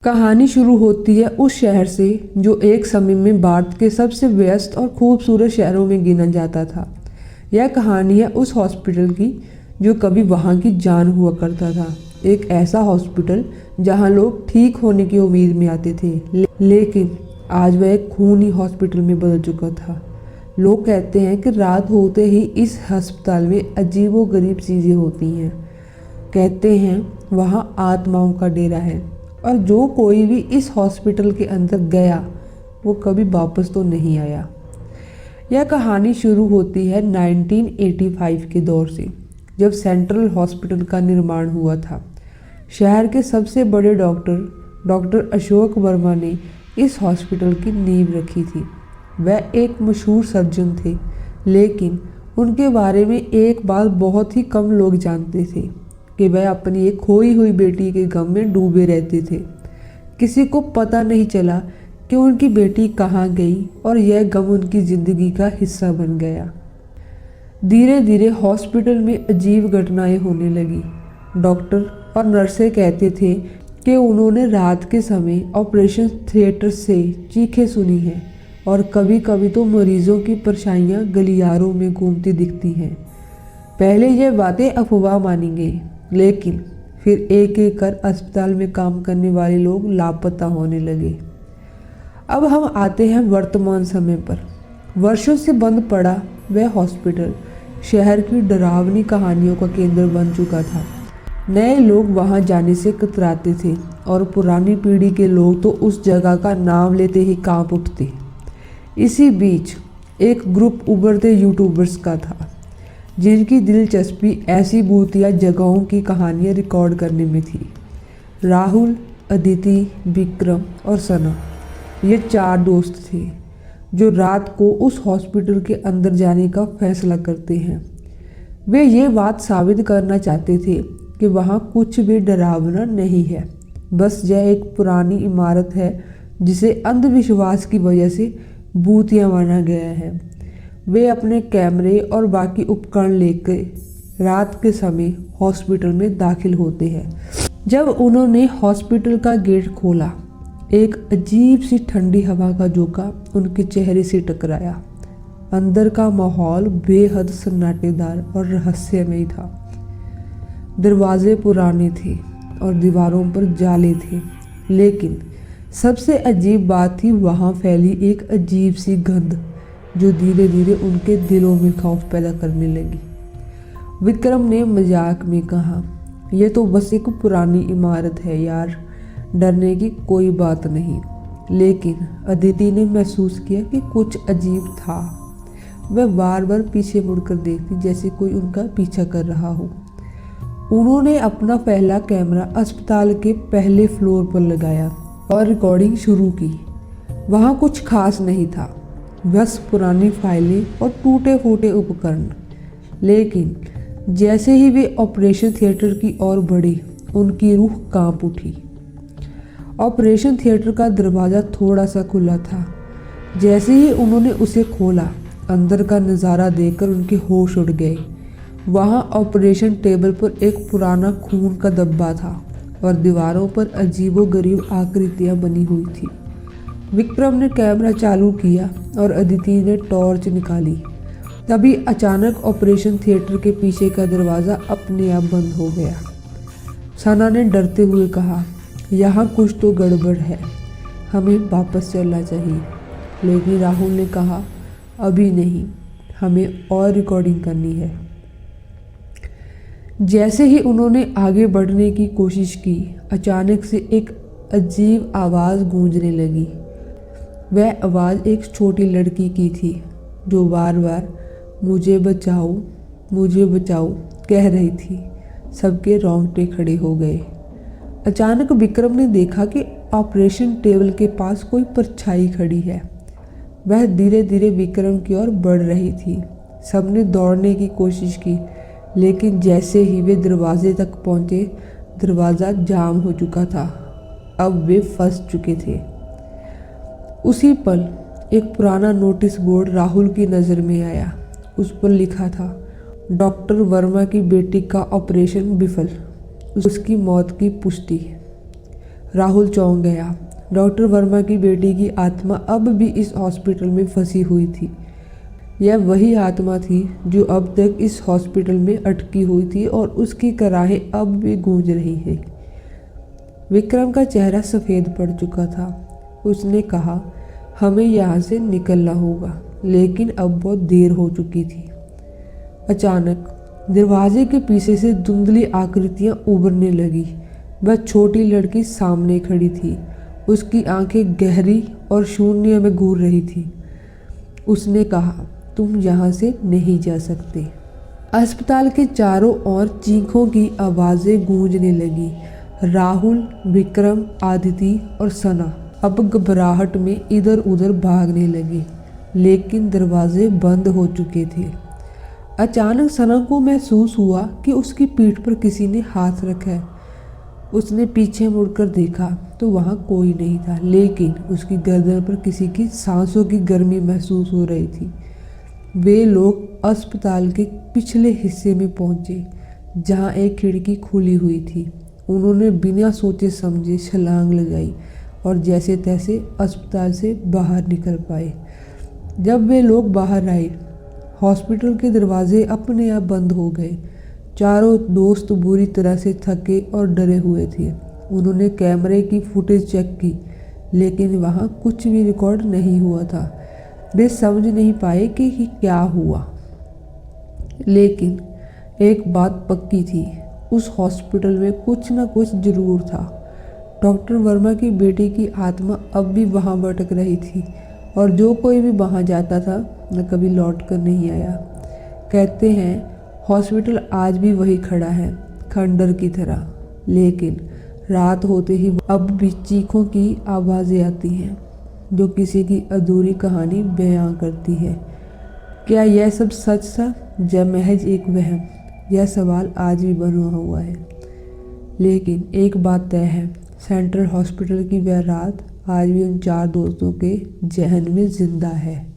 कहानी शुरू होती है उस शहर से जो एक समय में भारत के सबसे व्यस्त और खूबसूरत शहरों में गिना जाता था। यह कहानी है उस हॉस्पिटल की जो कभी वहाँ की जान हुआ करता था। एक ऐसा हॉस्पिटल जहाँ लोग ठीक होने की उम्मीद में आते थे, लेकिन आज वह एक खूनी हॉस्पिटल में बदल चुका था। लोग कहते हैं कि रात होते ही इस अस्पताल में अजीबोगरीब चीज़ें होती हैं। कहते हैं वहाँ आत्माओं का डेरा है और जो कोई भी इस हॉस्पिटल के अंदर गया वो कभी वापस तो नहीं आया। यह कहानी शुरू होती है 1985 के दौर से, जब सेंट्रल हॉस्पिटल का निर्माण हुआ था। शहर के सबसे बड़े डॉक्टर अशोक वर्मा ने इस हॉस्पिटल की नींव रखी थी। वह एक मशहूर सर्जन थे, लेकिन उनके बारे में एक बात बहुत ही कम लोग जानते थे कि वह अपनी एक खोई हुई बेटी के गम में डूबे रहते थे। किसी को पता नहीं चला कि उनकी बेटी कहाँ गई और यह गम उनकी ज़िंदगी का हिस्सा बन गया। धीरे धीरे हॉस्पिटल में अजीब घटनाएं होने लगी। डॉक्टर और नर्सें कहते थे कि उन्होंने रात के समय ऑपरेशन थिएटर से चीखें सुनी हैं और कभी कभी तो मरीजों की परछाइयाँ गलियारों में घूमती दिखती हैं। पहले यह बातें अफवाह मानी गई, लेकिन फिर एक एक कर अस्पताल में काम करने वाले लोग लापता होने लगे। अब हम आते हैं वर्तमान समय पर। वर्षों से बंद पड़ा वह हॉस्पिटल शहर की डरावनी कहानियों का केंद्र बन चुका था। नए लोग वहां जाने से कतराते थे और पुरानी पीढ़ी के लोग तो उस जगह का नाम लेते ही कांप उठते। इसी बीच एक ग्रुप उभरते यूट्यूबर्स का था, जिनकी दिलचस्पी ऐसी भूतिया जगहों की कहानियाँ रिकॉर्ड करने में थी। राहुल, अदिति, विक्रम और सना, ये 4 दोस्त थे जो रात को उस हॉस्पिटल के अंदर जाने का फैसला करते हैं। वे ये बात साबित करना चाहते थे कि वहाँ कुछ भी डरावना नहीं है, बस यह एक पुरानी इमारत है जिसे अंधविश्वास की वजह से भूतिया माना गया है। वे अपने कैमरे और बाकी उपकरण लेकर रात के समय हॉस्पिटल में दाखिल होते हैं। जब उन्होंने हॉस्पिटल का गेट खोला, एक अजीब सी ठंडी हवा का झोंका उनके चेहरे से टकराया। अंदर का माहौल बेहद सन्नाटेदार और रहस्यमय था। दरवाजे पुराने थे और दीवारों पर जाले थे, लेकिन सबसे अजीब बात थी वहाँ फैली एक अजीब सी गंध जो धीरे धीरे उनके दिलों में खौफ पैदा करने लगी। विक्रम ने मजाक में कहा, यह तो बस एक पुरानी इमारत है यार, डरने की कोई बात नहीं। लेकिन अदिति ने महसूस किया कि कुछ अजीब था। वह बार बार पीछे मुड़कर देखती, जैसे कोई उनका पीछा कर रहा हो। उन्होंने अपना पहला कैमरा अस्पताल के पहले फ्लोर पर लगाया और रिकॉर्डिंग शुरू की। वहाँ कुछ खास नहीं था, बस पुरानी फाइलें और टूटे फूटे उपकरण। लेकिन जैसे ही वे ऑपरेशन थिएटर की ओर बढ़े, उनकी रूह कांप उठी। ऑपरेशन थिएटर का दरवाज़ा थोड़ा सा खुला था। जैसे ही उन्होंने उसे खोला, अंदर का नज़ारा देखकर उनके होश उड़ गए। वहाँ ऑपरेशन टेबल पर एक पुराना खून का धब्बा था और दीवारों पर अजीबोगरीब आकृतियाँ बनी हुई थी। विक्रम ने कैमरा चालू किया और अदिति ने टॉर्च निकाली। तभी अचानक ऑपरेशन थिएटर के पीछे का दरवाज़ा अपने आप बंद हो गया। सना ने डरते हुए कहा, यहाँ कुछ तो गड़बड़ है, हमें वापस चलना चाहिए। लेकिन राहुल ने कहा, अभी नहीं, हमें और रिकॉर्डिंग करनी है। जैसे ही उन्होंने आगे बढ़ने की कोशिश की, अचानक से एक अजीब आवाज़ गूंजने लगी। वह आवाज़ एक छोटी लड़की की थी जो बार बार मुझे बचाओ, मुझे बचाओ कह रही थी। सबके रोंगटे खड़े हो गए। अचानक विक्रम ने देखा कि ऑपरेशन टेबल के पास कोई परछाई खड़ी है। वह धीरे धीरे विक्रम की ओर बढ़ रही थी। सबने दौड़ने की कोशिश की, लेकिन जैसे ही वे दरवाजे तक पहुँचे, दरवाज़ा जाम हो चुका था। अब वे फंस चुके थे। उसी पल एक पुराना नोटिस बोर्ड राहुल की नज़र में आया। उस पर लिखा था, डॉक्टर वर्मा की बेटी का ऑपरेशन विफल, उसकी मौत की पुष्टि। राहुल चौंक गया। डॉक्टर वर्मा की बेटी की आत्मा अब भी इस हॉस्पिटल में फंसी हुई थी। यह वही आत्मा थी जो अब तक इस हॉस्पिटल में अटकी हुई थी और उसकी कराहें अब भी गूंज रही हैं। विक्रम का चेहरा सफ़ेद पड़ चुका था। उसने कहा, हमें यहाँ से निकलना होगा, लेकिन अब बहुत देर हो चुकी थी। अचानक दरवाजे के पीछे से धुंधली आकृतियाँ उभरने लगी। वह छोटी लड़की सामने खड़ी थी। उसकी आंखें गहरी और शून्य में घूर रही थी। उसने कहा, तुम यहाँ से नहीं जा सकते। अस्पताल के चारों ओर चीखों की आवाज़ें गूंजने लगी। राहुल, विक्रम, आदिति और सना अब घबराहट में इधर उधर भागने लगे, लेकिन दरवाजे बंद हो चुके थे। अचानक सना को महसूस हुआ कि उसकी पीठ पर किसी ने हाथ रखा है। उसने पीछे मुड़कर देखा तो वहाँ कोई नहीं था, लेकिन उसकी गर्दन पर किसी की सांसों की गर्मी महसूस हो रही थी। वे लोग अस्पताल के पिछले हिस्से में पहुँचे, जहाँ एक खिड़की खुली हुई थी। उन्होंने बिना सोचे समझे छलांग लगाई और जैसे तैसे अस्पताल से बाहर निकल पाए। जब वे लोग बाहर आए, हॉस्पिटल के दरवाजे अपने आप बंद हो गए। चारों दोस्त बुरी तरह से थके और डरे हुए थे। उन्होंने कैमरे की फुटेज चेक की, लेकिन वहाँ कुछ भी रिकॉर्ड नहीं हुआ था। वे समझ नहीं पाए कि क्या हुआ, लेकिन एक बात पक्की थी, उस हॉस्पिटल में कुछ न कुछ जरूर था। डॉक्टर वर्मा की बेटी की आत्मा अब भी वहाँ भटक रही थी, और जो कोई भी वहाँ जाता था न कभी लौट कर नहीं आया। कहते हैं हॉस्पिटल आज भी वही खड़ा है, खंडर की तरह, लेकिन रात होते ही अब भी चीखों की आवाज़ें आती हैं, जो किसी की अधूरी कहानी बयां करती है। क्या यह सब सच था या महज एक वहम? यह सवाल आज भी बना हुआ है। लेकिन एक बात तय है, सेंट्रल हॉस्पिटल की वह रात आज भी उन चार दोस्तों के जहन में जिंदा है।